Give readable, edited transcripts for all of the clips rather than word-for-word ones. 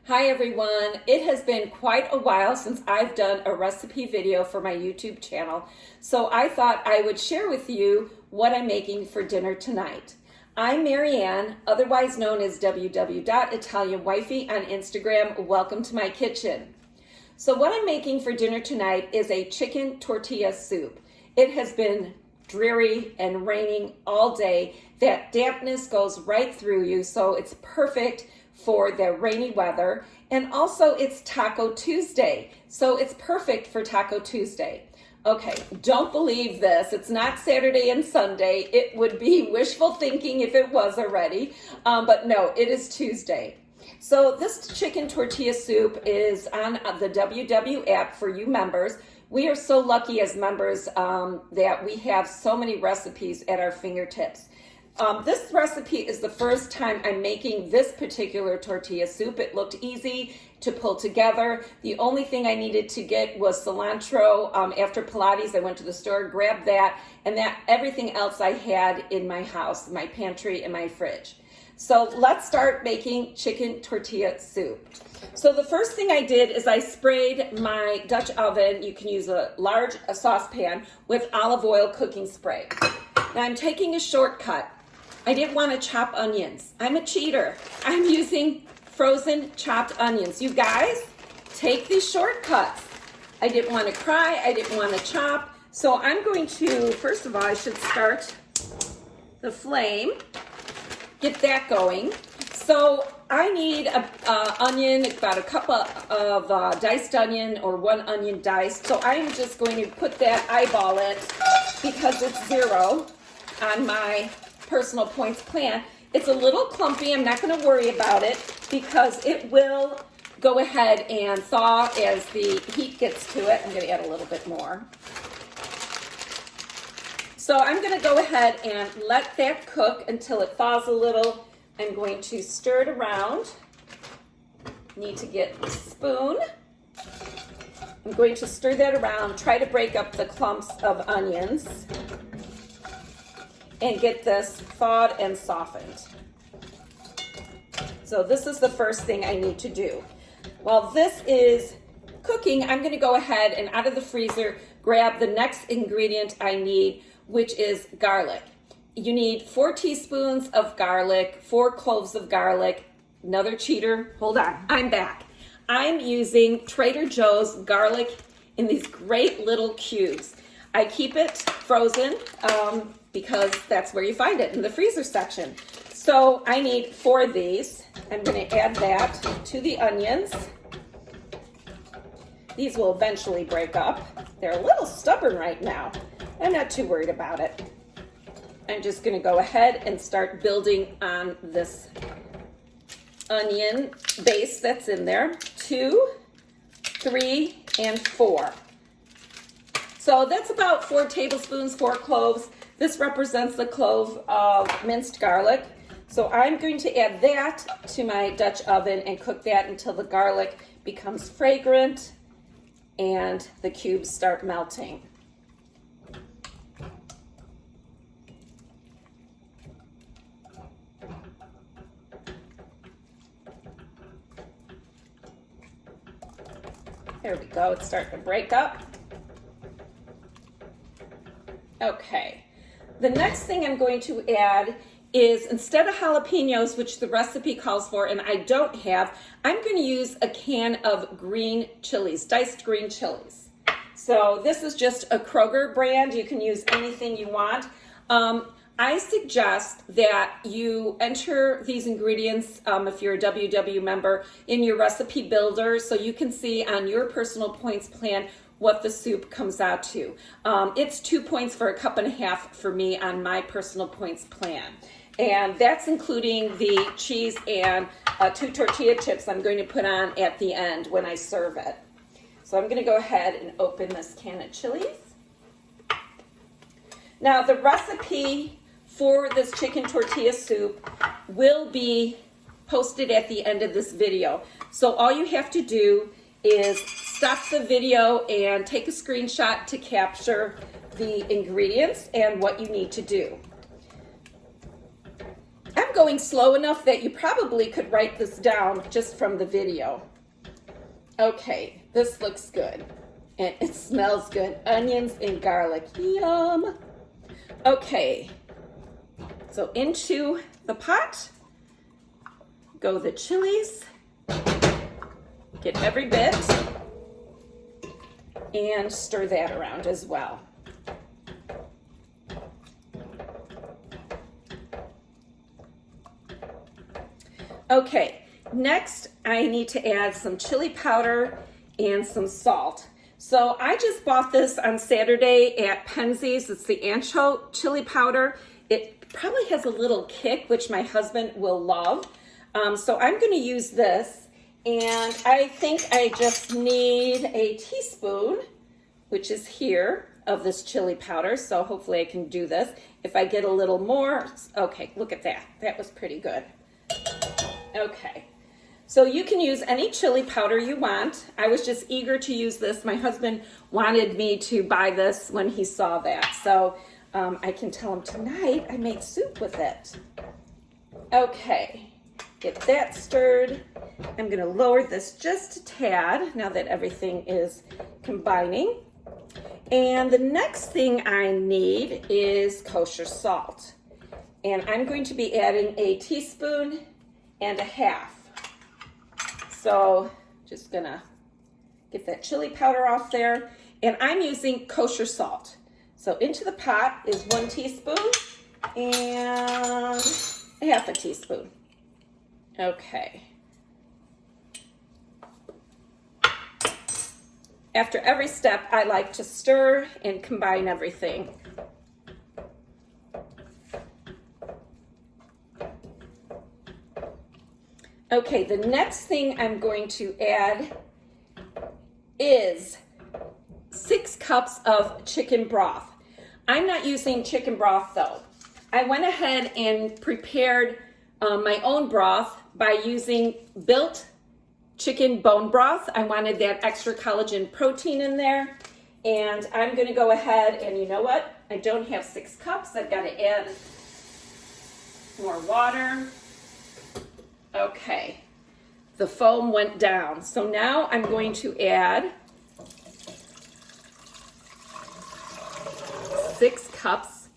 Hi everyone, it has been quite a while since I've done a recipe video for my YouTube channel, so I thought I would share with you what I'm making for dinner tonight. I'm Marianne, otherwise known as www.italianwifey on Instagram. Welcome to my kitchen. So what I'm making for dinner tonight is a chicken tortilla soup. It has been dreary and raining all day. That dampness goes right through you, so it's perfect for the rainy weather. And also it's Taco Tuesday, so it's perfect for Taco Tuesday. Okay, don't believe this. It's not Saturday and Sunday. It would be wishful thinking if it was already, but no, it is Tuesday. So this chicken tortilla soup is on the WW app for you members. We are so lucky as members that we have so many recipes at our fingertips. This recipe is the first time I'm making this particular tortilla soup. It looked easy to pull together. The only thing I needed to get was cilantro. After Pilates, I went to the store, grabbed that, and everything else I had in my house, my pantry and my fridge. So let's start making chicken tortilla soup. So the first thing I did is I sprayed my Dutch oven, you can use a large saucepan, with olive oil cooking spray. Now I'm taking a shortcut. I didn't want to chop onions. I'm a cheater. I'm using frozen chopped onions. You guys, take these shortcuts. I didn't want to cry. I didn't want to chop. So I'm going to, first of all, I should start the flame. Get that going. So I need an onion, about a cup of diced onion or one onion diced. So I'm just going to put that, eyeball it, because it's 0 on my Personal Points plan. It's a little clumpy. I'm not going to worry about it because it will go ahead and thaw as the heat gets to it. I'm going to add a little bit more. So I'm going to go ahead and let that cook until it thaws a little. I'm going to stir it around. Need to get a spoon. I'm going to stir that around, try to break up the clumps of onions, and get this thawed and softened. So this is the first thing I need to do. While this is cooking, I'm going to go ahead and out of the freezer grab the next ingredient I need, which is garlic. You need 4 teaspoons of garlic, 4 cloves of garlic. Another cheater, hold on, I'm back. I'm using Trader Joe's garlic in these great little cubes. I keep it frozen because that's where you find it, in the freezer section. So I need 4 of these. I'm going to add that to the onions. These will eventually break up. They're a little stubborn right now. I'm not too worried about it. I'm just going to go ahead and start building on this onion base that's in there. 2, 3, and 4. So that's about 4 tablespoons, 4 cloves. This represents the clove of minced garlic. So I'm going to add that to my Dutch oven and cook that until the garlic becomes fragrant and the cubes start melting. There we go, it's starting to break up. Okay, the next thing I'm going to add is, instead of jalapeños, which the recipe calls for and I don't have, I'm going to use a can of green chilies, diced green chilies. So this is just a Kroger brand. You can use anything you want. I suggest that you enter these ingredients, if you're a WW member, in your recipe builder so you can see on your Personal Points plan what the soup comes out to. It's 2 points for a cup and a half for me on my Personal Points plan. And that's including the cheese and 2 tortilla chips I'm going to put on at the end when I serve it. So I'm going to go ahead and open this can of chilies. Now the recipe for this chicken tortilla soup will be posted at the end of this video. So all you have to do is stop the video and take a screenshot to capture the ingredients and what you need to do. I'm going slow enough that you probably could write this down just from the video. Okay, this looks good. And it smells good. Onions and garlic. Yum. Okay. So into the pot go the chilies. Get every bit. And stir that around as well. Okay, next I need to add some chili powder and some salt. So I just bought this on Saturday at Penzeys. It's the ancho chili powder. It probably has a little kick, which my husband will love. So I'm going to use this, and I think I just need a teaspoon, which is here, of this chili powder. So hopefully I can do this. If I get a little more, okay, look at that. That was pretty good. Okay, so you can use any chili powder you want. I was just eager to use this. My husband wanted me to buy this when he saw that. So I can tell him tonight I made soup with it. Okay, get that stirred. I'm gonna lower this just a tad now that everything is combining. And the next thing I need is kosher salt. And I'm going to be adding a teaspoon and a half. So just gonna get that chili powder off there. And I'm using kosher salt. So into the pot is 1 teaspoon and a half a teaspoon. Okay. After every step, I like to stir and combine everything. Okay, the next thing I'm going to add is 6 cups of chicken broth. I'm not using chicken broth though. I went ahead and prepared my own broth by using built chicken bone broth. I wanted that extra collagen protein in there. And I'm gonna go ahead and you know what? I don't have 6 cups. I've got to add more water. Okay, the foam went down. So now I'm going to add 6 cups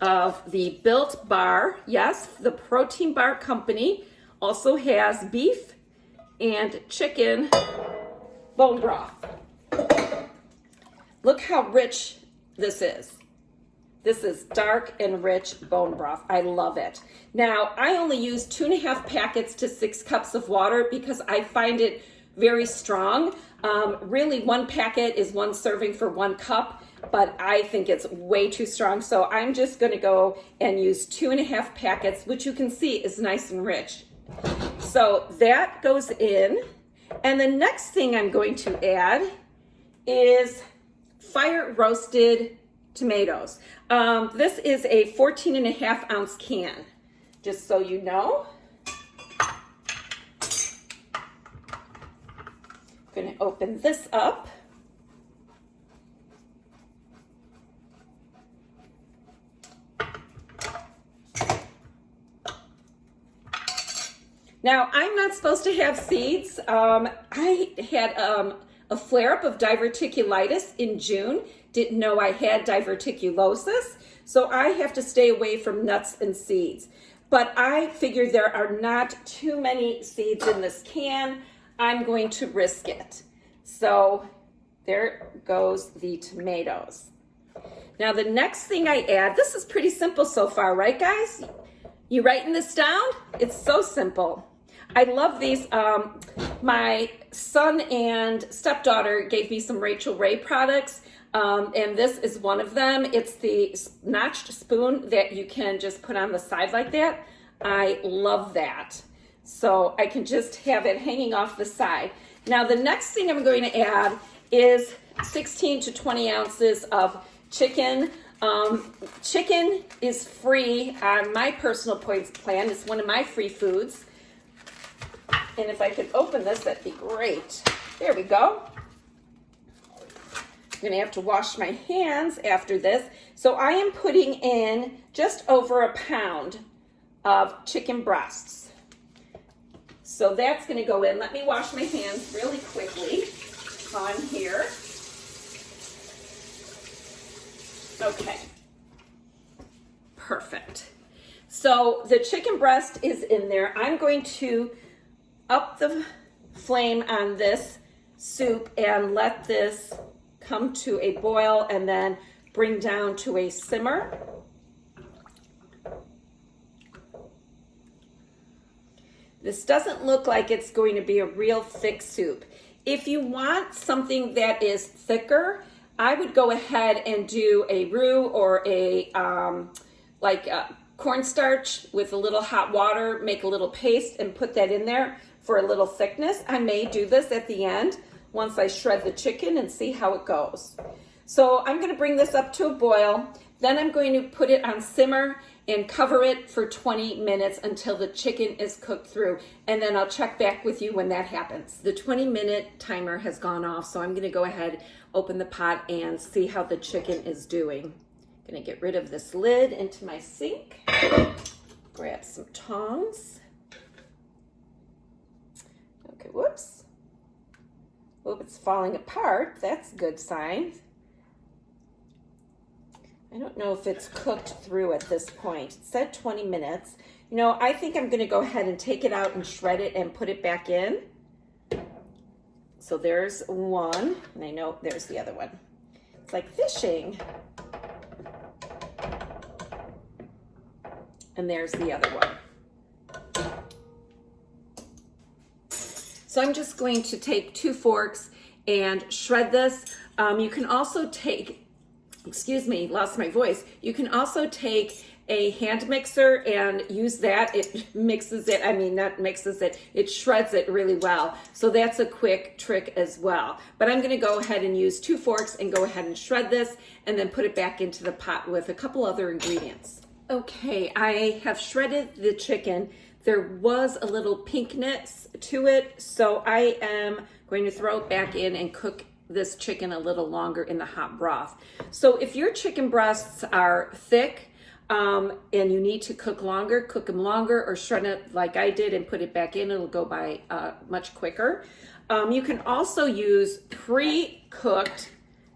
of the Built Bar. Yes, the Protein Bar Company also has beef and chicken bone broth. Look how rich this is. This is dark and rich bone broth. I love it. Now, I only use 2.5 packets to 6 cups of water because I find it very strong. Really, 1 packet is 1 serving for 1 cup, but I think it's way too strong. So I'm just gonna go and use 2.5 packets, which you can see is nice and rich. So that goes in. And the next thing I'm going to add is fire roasted tomatoes. This is a 14.5 ounce can, just so you know. I'm going to open this up. Now, I'm not supposed to have seeds. I had a flare-up of diverticulitis in June. Didn't know I had diverticulosis, so I have to stay away from nuts and seeds. But I figured there are not too many seeds in this can. I'm going to risk it. So there goes the tomatoes. Now the next thing I add, this is pretty simple so far, right guys? You writing this down? It's so simple. I love these. My son and stepdaughter gave me some Rachel Ray products, and this is one of them. It's the notched spoon that you can just put on the side like that. I love that. So I can just have it hanging off the side. Now the next thing I'm going to add is 16 to 20 ounces of chicken. Chicken is free on my Personal Points plan. It's one of my free foods. And if I could open this, that'd be great. There we go. I'm gonna have to wash my hands after this. So I am putting in just over 1 pound of chicken breasts. So that's going to go in. Let me wash my hands really quickly on here. Okay. Perfect. So the chicken breast is in there. I'm going to up the flame on this soup and let this come to a boil and then bring down to a simmer. This doesn't look like it's going to be a real thick soup. If you want something that is thicker, I would go ahead and do a roux or a cornstarch with a little hot water, make a little paste and put that in there for a little thickness. I may do this at the end once I shred the chicken and see how it goes. So I'm going to bring this up to a boil. Then I'm going to put it on simmer and cover it for 20 minutes until the chicken is cooked through. And then I'll check back with you when that happens. The 20-minute timer has gone off, so I'm going to go ahead, open the pot, and see how the chicken is doing. I'm going to get rid of this lid into my sink. Grab some tongs. Okay, whoops. Oh, it's falling apart. That's a good sign. I don't know if it's cooked through at this point. It said 20 minutes. You know, I think I'm going to go ahead and take it out and shred it and put it back in. So there's one, and I know there's the other one. It's like fishing. And there's the other one. So I'm just going to take 2 forks and shred this. You can also take, excuse me, lost my voice. You can also take a hand mixer and use that. It mixes it, not mixes it, it shreds it really well. So that's a quick trick as well. But I'm gonna go ahead and use 2 forks and go ahead and shred this and then put it back into the pot with a couple other ingredients. Okay, I have shredded the chicken. There was a little pinkness to it, so I am going to throw it back in and cook this chicken a little longer in the hot broth. So if your chicken breasts are thick and you need to cook them longer, or shred it like I did and put it back in. It'll go by much quicker. You can also use pre-cooked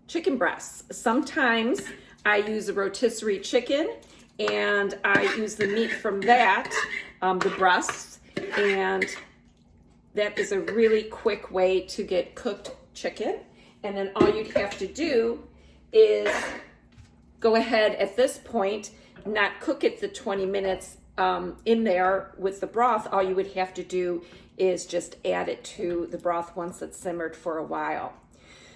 chicken breasts. Sometimes I use a rotisserie chicken and I use the meat from that, the breasts, and that is a really quick way to get cooked chicken. And then all you'd have to do is go ahead at this point, not cook it the 20 minutes in there with the broth. All you would have to do is just add it to the broth once it's simmered for a while.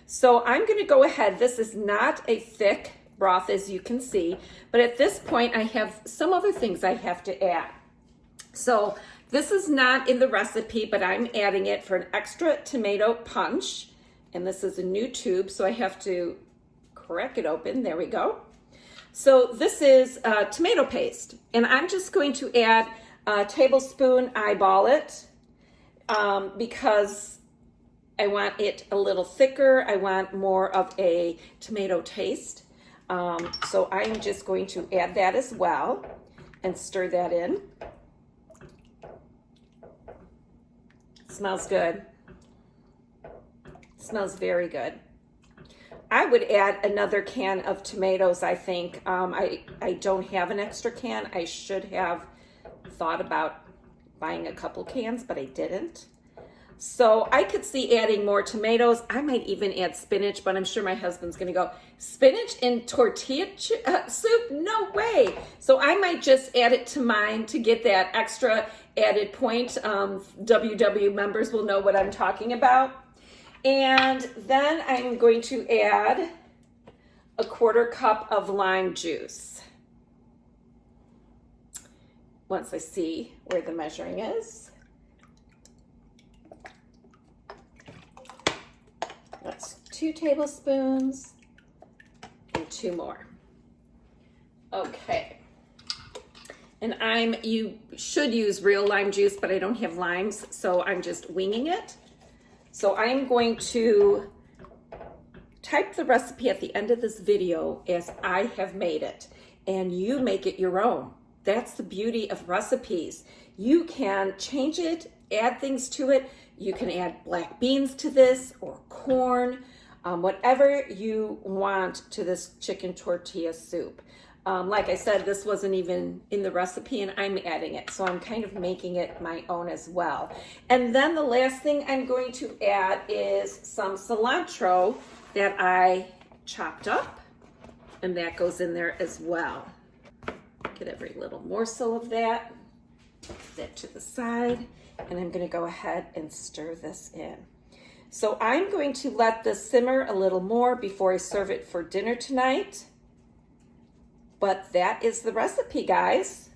So I'm going to go ahead. This is not a thick broth, as you can see, but at this point I have some other things I have to add. So this is not in the recipe, but I'm adding it for an extra tomato punch. And this is a new tube, so I have to crack it open. There we go. So this is tomato paste, and I'm just going to add a tablespoon, eyeball it, because I want it a little thicker. I want more of a tomato taste. So I'm just going to add that as well and stir that in. Smells good. Smells very good. I would add another can of tomatoes, I think. I don't have an extra can. I should have thought about buying a couple cans, but I didn't. So I could see adding more tomatoes. I might even add spinach, but I'm sure my husband's gonna go, spinach in tortilla soup? No way. So I might just add it to mine to get that extra added point. WW members will know what I'm talking about. And then I'm going to add a 1/4 cup of lime juice. Once I see where the measuring is. That's 2 tablespoons and 2 more. Okay. And you should use real lime juice, but I don't have limes, so I'm just winging it. So I'm going to type the recipe at the end of this video as I have made it, and you make it your own. That's the beauty of recipes. You can change it, add things to it. You can add black beans to this or corn, whatever you want to this chicken tortilla soup. Like I said, this wasn't even in the recipe and I'm adding it. So I'm kind of making it my own as well. And then the last thing I'm going to add is some cilantro that I chopped up, and that goes in there as well. Get every little morsel of that. Put that to the side, and I'm gonna go ahead and stir this in. So I'm going to let this simmer a little more before I serve it for dinner tonight. But that is the recipe, guys.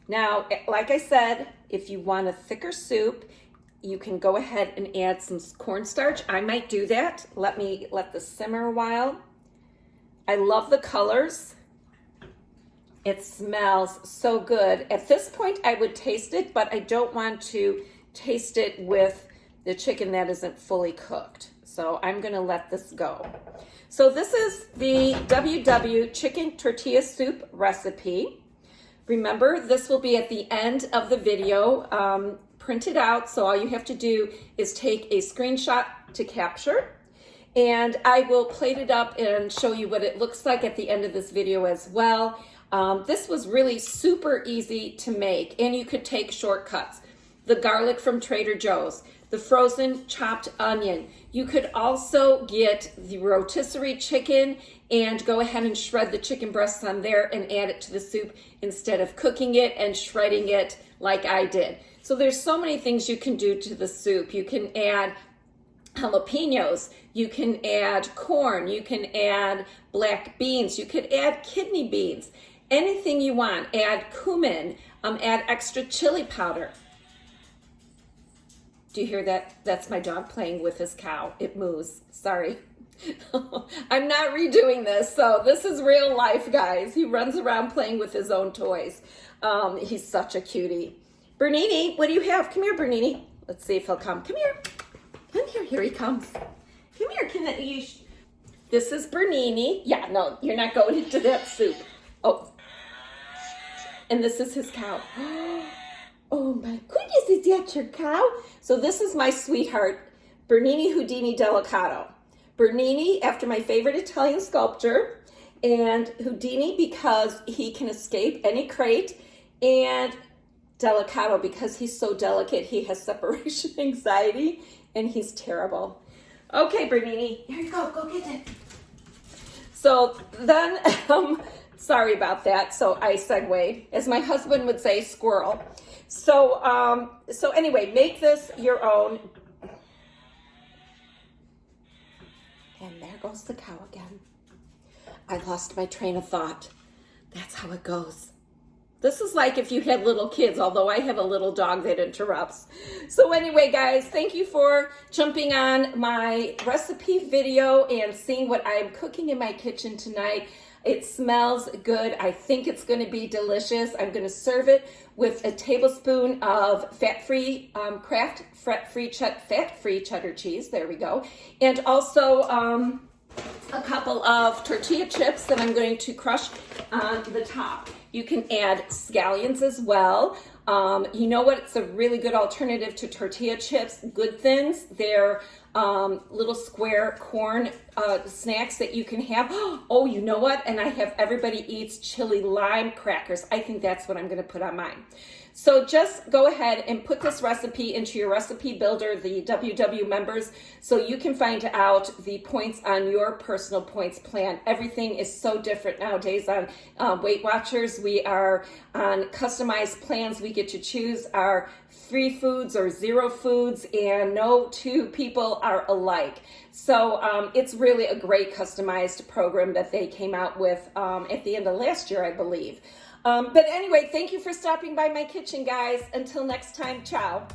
Now, like I said, if you want a thicker soup, you can go ahead and add some cornstarch. I might do that. Let this simmer a while. I love the colors. It smells so good. At this point, I would taste it, but I don't want to taste it with the chicken that isn't fully cooked. So I'm gonna let this go. So this is the WW chicken tortilla soup recipe. Remember, this will be at the end of the video, printed out. So all you have to do is take a screenshot to capture. And I will plate it up and show you what it looks like at the end of this video as well. This was really super easy to make, and you could take shortcuts. The garlic from Trader Joe's, the frozen chopped onion. You could also get the rotisserie chicken and go ahead and shred the chicken breasts on there and add it to the soup instead of cooking it and shredding it like I did. So there's so many things you can do to the soup. You can add jalapeños, you can add corn, you can add black beans, you could add kidney beans, anything you want. Add cumin, add extra chili powder. Do you hear that? That's my dog playing with his cow. It moves. Sorry. I'm not redoing this. So this is real life, guys. He runs around playing with his own toys. He's such a cutie. Bernini, what do you have? Come here, Bernini. Let's see if he'll come. Come here. Come here. Here he comes. Come here. This is Bernini. Yeah, no, you're not going into that soup. Oh. And this is his cow. Oh my goodness, is that your cow? So this is my sweetheart, Bernini Houdini Delicato. Bernini, after my favorite Italian sculptor, and Houdini because he can escape any crate, and Delicato because he's so delicate, he has separation anxiety, and he's terrible. Okay, Bernini, here you go get it. So then, sorry about that, so I segued. As my husband would say, squirrel. So anyway, make this your own. And there goes the cow again. I lost my train of thought. That's how it goes. This is like if you had little kids, although I have a little dog that interrupts. So anyway, guys, thank you for jumping on my recipe video and seeing what I'm cooking in my kitchen tonight. It smells good. I think it's going to be delicious. I'm going to serve it with a tablespoon of fat-free fat-free cheddar cheese. There we go. And also a couple of tortilla chips that I'm going to crush on the top. You can add scallions as well. You know what? It's a really good alternative to tortilla chips. Good Thins. They're little square corn snacks that you can have. Oh, you know what? And I have Everybody Eats chili lime crackers. I think that's what I'm going to put on mine. So just go ahead and put this recipe into your recipe builder, the WW members, so you can find out the points on your personal points plan. Everything is so different nowadays on Weight Watchers. We are on customized plans. We get to choose our free foods or zero foods, and no two people are alike. So it's really a great customized program that they came out with at the end of last year, I believe. But anyway, thank you for stopping by my kitchen, guys. Until next time, ciao.